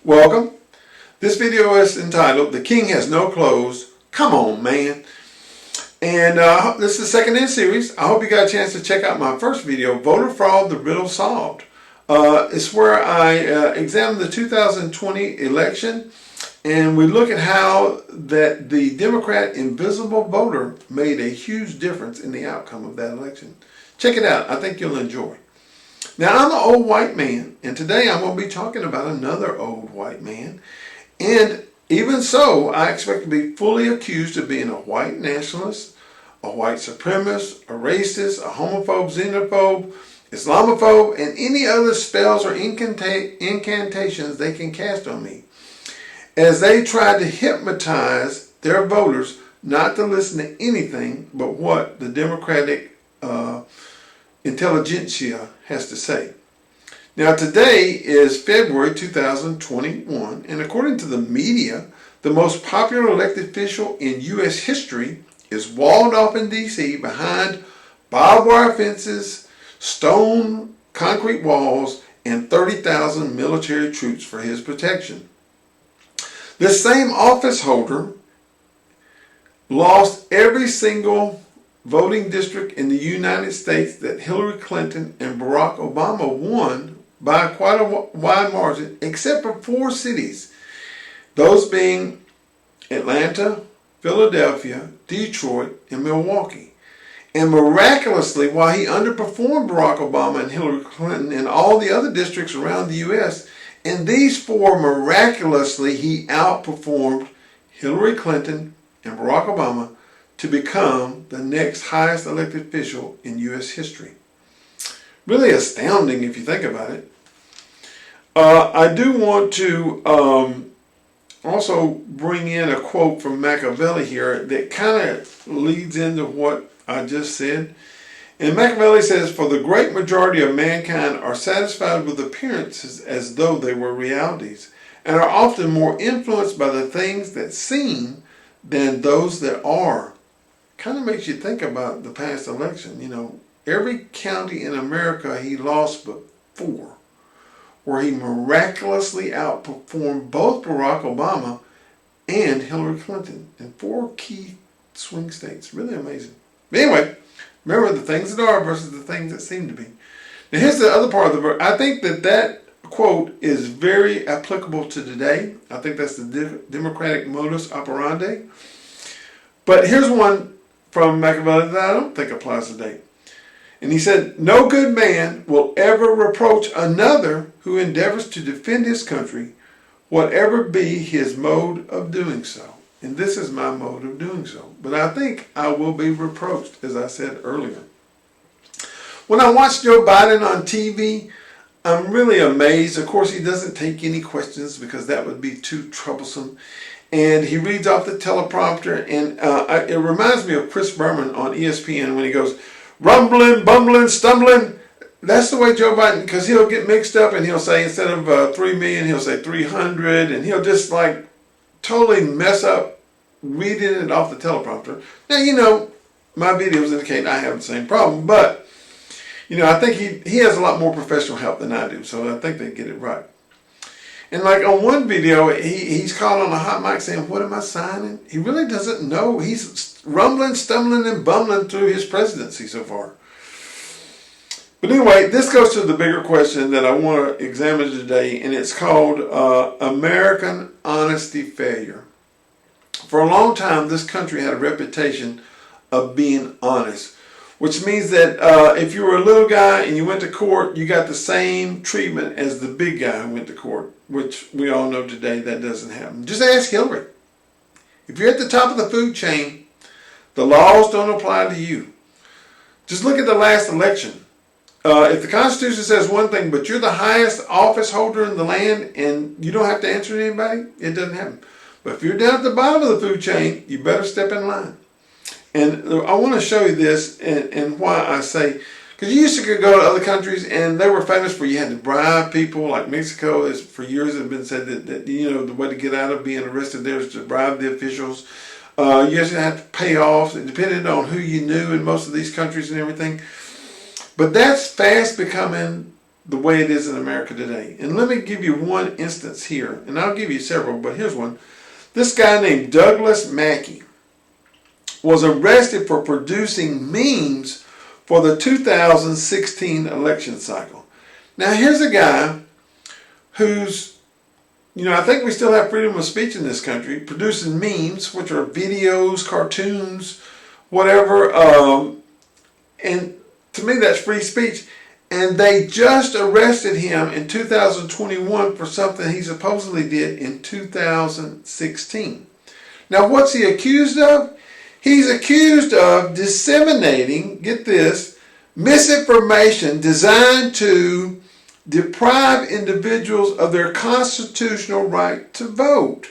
Welcome. This video is entitled, "The King Has No Clothes." Come on, man. And this is the second in the series. I hope you got a chance to check out my first video, Voter Fraud, the Riddle Solved. It's where I examine the 2020 election, and we look at how that the Democrat invisible voter made a huge difference in the outcome of that election. Check it out. I think you'll enjoy. Now, I'm an old white man, and today I'm going to be talking about another old white man. And even so, I expect to be fully accused of being a white nationalist, a white supremacist, a racist, a homophobe, xenophobe, Islamophobe, and any other spells or incantations they can cast on me, as they try to hypnotize their voters not to listen to anything but what the Democratic intelligentsia has to say. Now, today is February 2021, and according to the media, the most popular elected official in U.S. history is walled off in D.C. behind barbed wire fences, stone concrete walls, and 30,000 military troops for his protection. This same office holder lost every single voting district in the United States that Hillary Clinton and Barack Obama won by quite a wide margin, except for 4 cities, those being Atlanta, Philadelphia, Detroit, and Milwaukee. And miraculously, while he underperformed Barack Obama and Hillary Clinton in all the other districts around the U.S., in these 4, miraculously, he outperformed Hillary Clinton and Barack Obama to become the next highest elected official in U.S. history. Really astounding if you think about it. I do want to also bring in a quote from Machiavelli here that kind of leads into what I just said. And Machiavelli says, "For the great majority of mankind are satisfied with appearances as though they were realities, and are often more influenced by the things that seem than those that are." Kind of makes you think about the past election. You know, every county in America he lost but 4, where he miraculously outperformed both Barack Obama and Hillary Clinton in 4 key swing states. Really amazing. But anyway, remember the things that are versus the things that seem to be. Now here's the other part of the verse. I think that quote is very applicable to today. I think that's the Democratic modus operandi. But here's one from Machiavelli that I don't think applies today. And he said, "No good man will ever reproach another who endeavors to defend his country, whatever be his mode of doing so." And this is my mode of doing so. But I think I will be reproached, as I said earlier. When I watch Joe Biden on TV, I'm really amazed. Of course, he doesn't take any questions because that would be too troublesome. And he reads off the teleprompter, and it reminds me of Chris Berman on ESPN when he goes, "Rumbling, bumbling, stumbling." That's the way Joe Biden, because he'll get mixed up and he'll say, instead of 3 million, he'll say 300, and he'll just like totally mess up reading it off the teleprompter. Now, you know, my videos indicate I have the same problem, but, you know, I think he has a lot more professional help than I do, so I think they get it right. And like on one video, he's called on a hot mic saying, "What am I signing?" He really doesn't know. He's rumbling, stumbling, and bumbling through his presidency so far. But anyway, this goes to the bigger question that I want to examine today, and it's called American honesty failure. For a long time, this country had a reputation of being honest, which means that if you were a little guy and you went to court, you got the same treatment as the big guy who went to court, which we all know today that doesn't happen. Just ask Hillary. If you're at the top of the food chain, the laws don't apply to you. Just look at the last election. If the Constitution says one thing, but you're the highest office holder in the land and you don't have to answer to anybody, it doesn't happen. But if you're down at the bottom of the food chain, you better step in line. And I want to show you this and why I say, because you used to go to other countries and they were famous for you had to bribe people, like Mexico. For years it has been said that you know the way to get out of being arrested there is to bribe the officials. You used to have to pay off, depending on who you knew in most of these countries and everything. But that's fast becoming the way it is in America today. And let me give you one instance here, and I'll give you several, but here's one. This guy named Douglas Mackey was arrested for producing memes for the 2016 election cycle. Now here's a guy who's, I think we still have freedom of speech in this country, producing memes, which are videos, cartoons, whatever, and to me that's free speech. And they just arrested him in 2021 for something he supposedly did in 2016. Now what's he accused of? He's accused of disseminating, get this, misinformation designed to deprive individuals of their constitutional right to vote.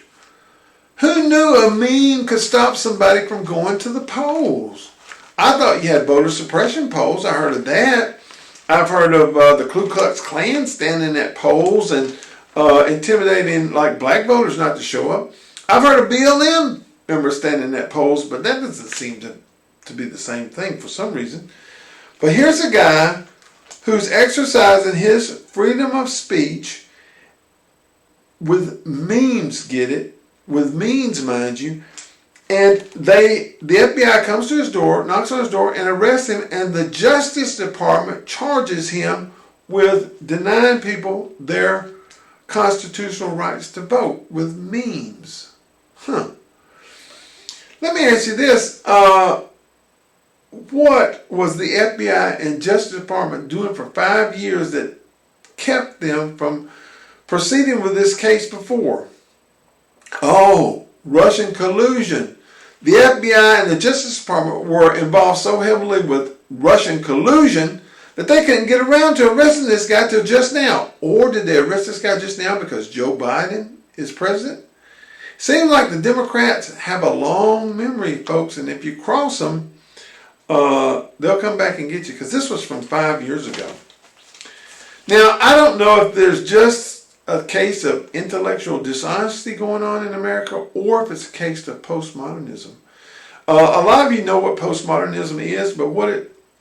Who knew a meme could stop somebody from going to the polls? I thought you had voter suppression polls. I heard of that. I've heard of the Ku Klux Klan standing at polls and intimidating like black voters not to show up. I've heard of BLM members standing at polls, but that doesn't seem to be the same thing for some reason. But here's a guy who's exercising his freedom of speech with memes, get it? With memes, mind you. And the FBI comes to his door, knocks on his door, and arrests him, and the Justice Department charges him with denying people their constitutional rights to vote with memes. Let me ask you this. What was the FBI and Justice Department doing for 5 years that kept them from proceeding with this case before? Oh, Russian collusion. The FBI and the Justice Department were involved so heavily with Russian collusion that they couldn't get around to arresting this guy till just now. Or did they arrest this guy just now because Joe Biden is president? Seems like the Democrats have a long memory, folks, and if you cross them, they'll come back and get you, because this was from 5 years ago. Now, I don't know if there's just a case of intellectual dishonesty going on in America, or if it's a case of postmodernism. A lot of you know what postmodernism is, but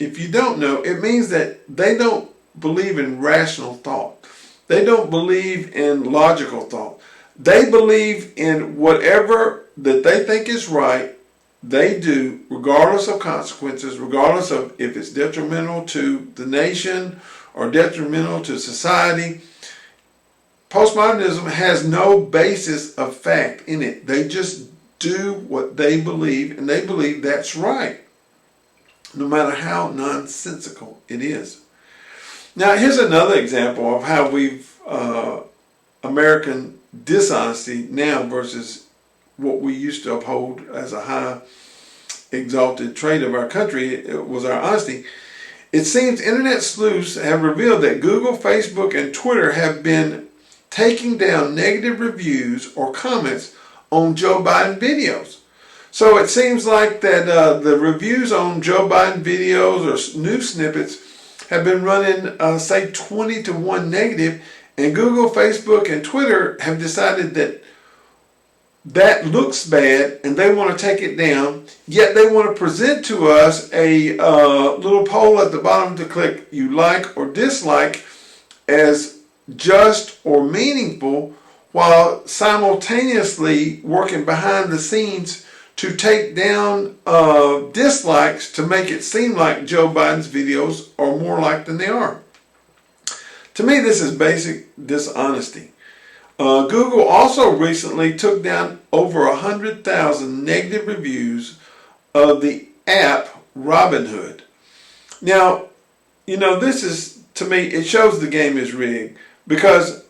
if you don't know, it means that they don't believe in rational thought. They don't believe in logical thought. They believe in whatever that they think is right, they do, regardless of consequences, regardless of if it's detrimental to the nation or detrimental to society. Postmodernism has no basis of fact in it. They just do what they believe, and they believe that's right, no matter how nonsensical it is. Now, here's another example of how we've American dishonesty now versus what we used to uphold as a high exalted trait of our country. It was our honesty. It seems internet sleuths have revealed that Google, Facebook, and Twitter have been taking down negative reviews or comments on Joe Biden videos. So it seems like that the reviews on Joe Biden videos or news snippets have been running, say, 20 to 1 negative, and Google, Facebook, and Twitter have decided that that looks bad and they want to take it down, yet they want to present to us a little poll at the bottom to click you like or dislike as just or meaningful, while simultaneously working behind the scenes to take down dislikes to make it seem like Joe Biden's videos are more like than they are. To me, this is basic dishonesty. Google also recently took down over 100,000 negative reviews of the app Robinhood. Now, this is, to me, it shows the game is rigged, because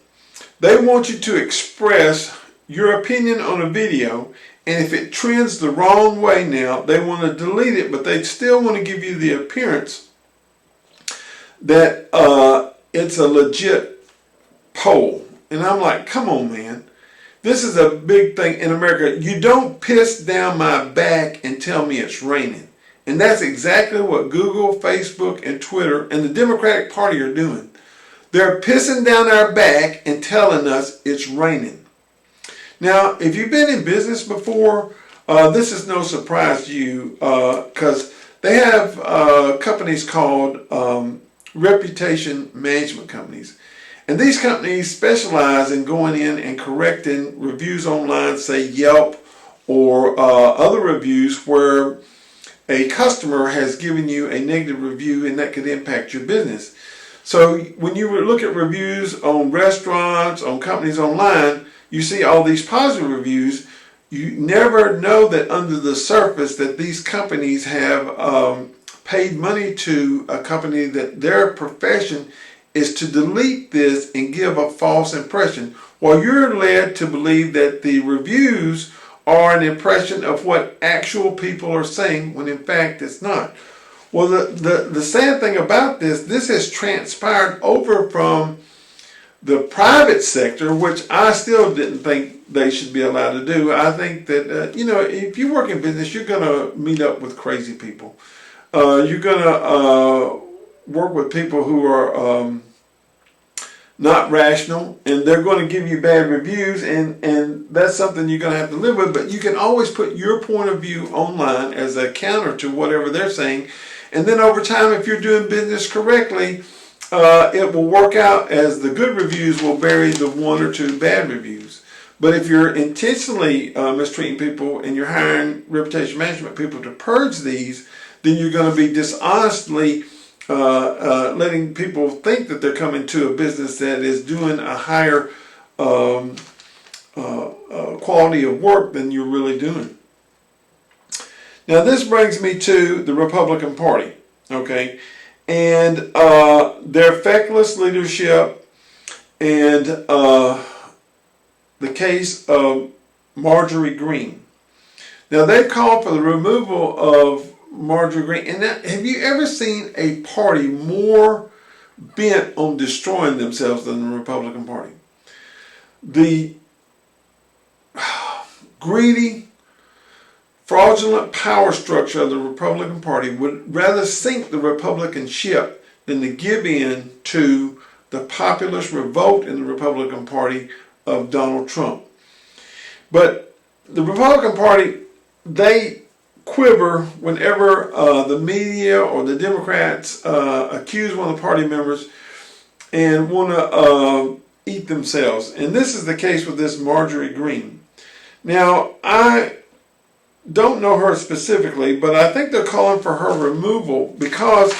they want you to express your opinion on a video, and if it trends the wrong way now, they want to delete it, but they still want to give you the appearance that it's a legit poll. And I'm like, come on, man. This is a big thing in America. You don't piss down my back and tell me it's raining. And that's exactly what Google, Facebook, and Twitter and the Democratic Party are doing. They're pissing down our back and telling us it's raining. Now, if you've been in business before, this is no surprise to you, because they have companies called reputation management companies. And these companies specialize in going in and correcting reviews online, say Yelp or other reviews where a customer has given you a negative review and that could impact your business. So when you look at reviews on restaurants, on companies online, you see all these positive reviews. You never know that under the surface that these companies have paid money to a company that their profession is to delete this and give a false impression, while you're led to believe that the reviews are an impression of what actual people are saying, when in fact it's not. Well, the sad thing about this has transpired over from the private sector, which I still didn't think they should be allowed to do. I think that, if you work in business, you're going to meet up with crazy people. You're going to work with people who are not rational, and they're going to give you bad reviews, and that's something you're going to have to live with. But you can always put your point of view online as a counter to whatever they're saying, and then over time, if you're doing business correctly, it will work out as the good reviews will bury the one or two bad reviews. But if you're intentionally mistreating people and you're hiring reputation management people to purge these, then you're going to be dishonestly letting people think that they're coming to a business that is doing a higher quality of work than you're really doing. Now this brings me to the Republican Party, okay, and their feckless leadership and the case of Majorie Green. Now they've called for the removal of Majorie Green. And have you ever seen a party more bent on destroying themselves than the Republican Party? The greedy, fraudulent power structure of the Republican Party would rather sink the Republican ship than to give in to the populist revolt in the Republican Party of Donald Trump. But the Republican Party, they quiver whenever the media or the Democrats accuse one of the party members and want to eat themselves. And this is the case with this Majorie Green. Now, I don't know her specifically, but I think they're calling for her removal because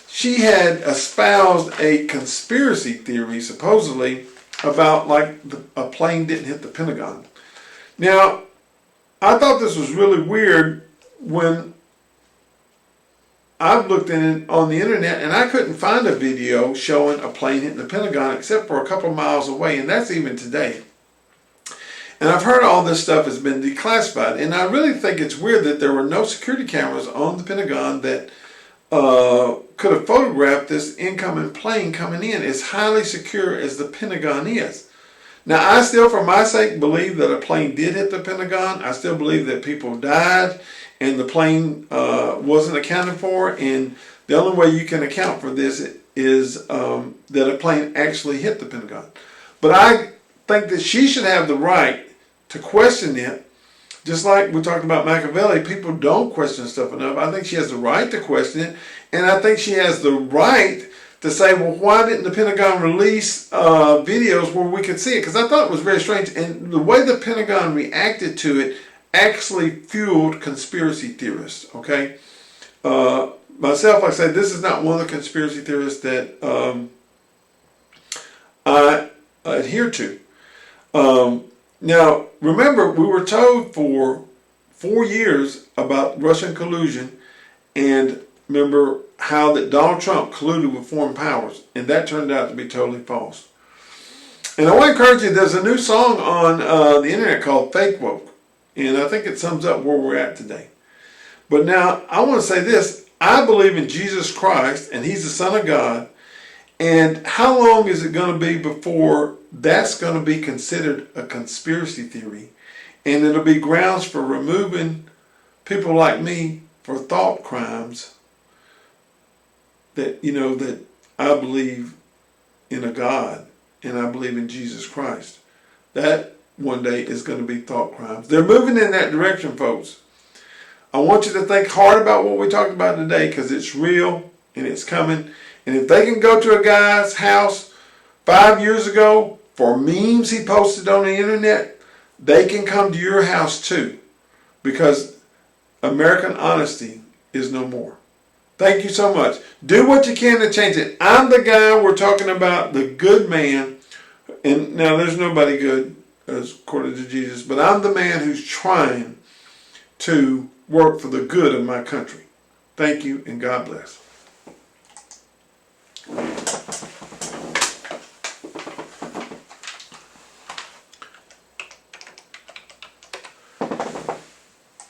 she had espoused a conspiracy theory, supposedly, about a plane didn't hit the Pentagon. Now, I thought this was really weird when I've looked in it on the internet and I couldn't find a video showing a plane hitting the Pentagon except for a couple miles away, and that's even today. And I've heard all this stuff has been declassified, and I really think it's weird that there were no security cameras on the Pentagon that could have photographed this incoming plane coming in, as highly secure as the Pentagon is. Now, I still, for my sake, believe that a plane did hit the Pentagon. I still believe that people died and the plane wasn't accounted for. And the only way you can account for this is that a plane actually hit the Pentagon. But I think that she should have the right to question it. Just like we talked about Machiavelli, people don't question stuff enough. I think she has the right to question it. And I think she has the right to say, well, why didn't the Pentagon release videos where we could see it? Because I thought it was very strange. And the way the Pentagon reacted to it actually fueled conspiracy theorists, okay? Myself, like I said, this is not one of the conspiracy theorists that I adhere to. Now, remember, we were told for 4 years about Russian collusion, and remember how that Donald Trump colluded with foreign powers, and that turned out to be totally false. And I want to encourage you, there's a new song on the internet called Fake Woke, and I think it sums up where we're at today. But now, I want to say this, I believe in Jesus Christ, and He's the Son of God, and how long is it going to be before that's going to be considered a conspiracy theory, and it'll be grounds for removing people like me for thought crimes that, that I believe in a God and I believe in Jesus Christ. That one day is going to be thought crimes. They're moving in that direction, folks. I want you to think hard about what we talked about today, because it's real and it's coming. And if they can go to a guy's house 5 years ago for memes he posted on the internet, they can come to your house too. Because American honesty is no more. Thank you so much. Do what you can to change it. I'm the guy we're talking about, the good man. And now there's nobody good, according to Jesus, but I'm the man who's trying to work for the good of my country. Thank you, and God bless.